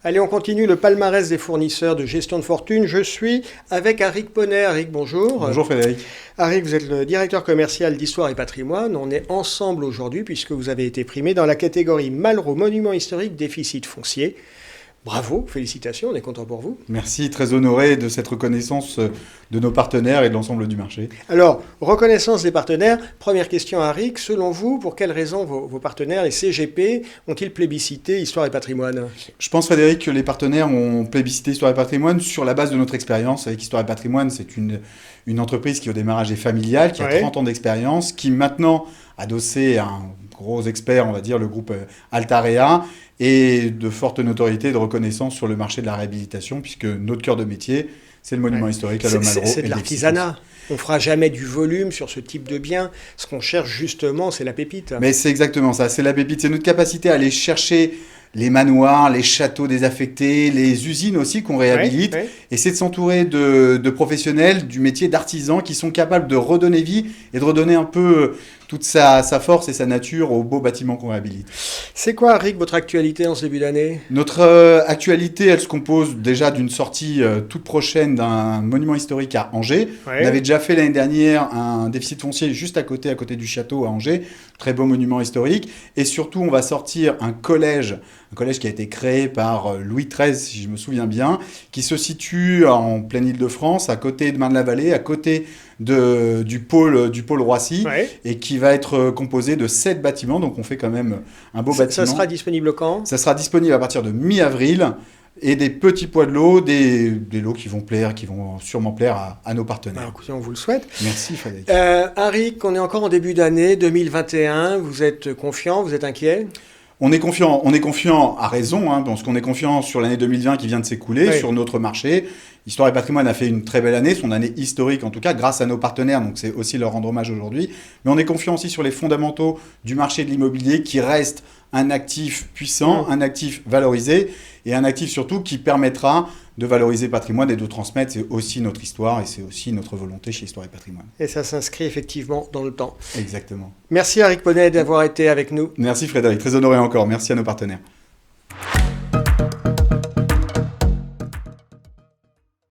Allez, on continue le palmarès des fournisseurs de gestion de fortune. Je suis avec Arik Ponnet. Arik, bonjour. Bonjour Frédéric. Arik, vous êtes le directeur commercial d'Histoire et Patrimoine. On est ensemble aujourd'hui puisque vous avez été primé dans la catégorie Malraux Monument historique déficit foncier. Bravo, félicitations, on est content pour vous. Merci, très honoré de cette reconnaissance de nos partenaires et de l'ensemble du marché. Alors, reconnaissance des partenaires. Première question, Arik. Selon vous, pour quelles raisons vos partenaires, les CGP, ont-ils plébiscité Histoire et Patrimoine ? Je pense, Frédéric, que les partenaires ont plébiscité Histoire et Patrimoine sur la base de notre expérience. Avec Histoire et Patrimoine, c'est une entreprise qui au démarrage est familiale, qui a 30 ans d'expérience, qui maintenant, adossé à un gros expert, on va dire, le groupe Altarea, et de forte notoriété et de reconnaissance sur le marché de la réhabilitation, puisque notre cœur de métier, c'est le monument historique, la Lome Malraux. C'est de l'artisanat. On ne fera jamais du volume sur ce type de bien. Ce qu'on cherche justement, c'est la pépite. Mais c'est exactement ça, c'est la pépite. C'est notre capacité à aller chercher les manoirs, les châteaux désaffectés, les usines aussi qu'on réhabilite. Et c'est de s'entourer de professionnels du métier d'artisans qui sont capables de redonner vie et de redonner un peu toute sa force et sa nature aux beaux bâtiments qu'on réhabilite. C'est quoi, Arik, votre actualité en ce début d'année ? Notre actualité, elle se compose déjà d'une sortie toute prochaine d'un monument historique à Angers. On avait déjà fait l'année dernière un déficit foncier juste à côté du château à Angers. Très beau monument historique. Et surtout, on va sortir un collège qui a été créé par Louis XIII, si je me souviens bien, qui se situe en pleine Île-de-France, à côté de Marne-la-Vallée, à côté du pôle Roissy, et qui va être composé de 7 bâtiments. Donc on fait quand même un beau bâtiment. Ça sera disponible quand ? Ça sera disponible à partir de mi-avril. Et des petits poids de lots, des lots qui vont sûrement plaire à nos partenaires. Alors, écoutez, on vous le souhaite. Merci Frédéric. Arik, on est encore en début d'année 2021. Vous êtes confiant, vous êtes inquiet ? On est confiant à raison, parce qu'on est confiant sur l'année 2020 qui vient de s'écouler, sur notre marché. Histoire et Patrimoine a fait une très belle année, son année historique en tout cas, grâce à nos partenaires, donc c'est aussi leur rendre hommage aujourd'hui. Mais on est confiant aussi sur les fondamentaux du marché de l'immobilier qui reste un actif puissant, un actif valorisé et un actif surtout qui permettra de valoriser le patrimoine et de transmettre. C'est aussi notre histoire et c'est aussi notre volonté chez Histoire et Patrimoine. Et ça s'inscrit effectivement dans le temps. Exactement. Merci Arik Ponnet d'avoir été avec nous. Merci Frédéric, très honoré encore. Merci à nos partenaires.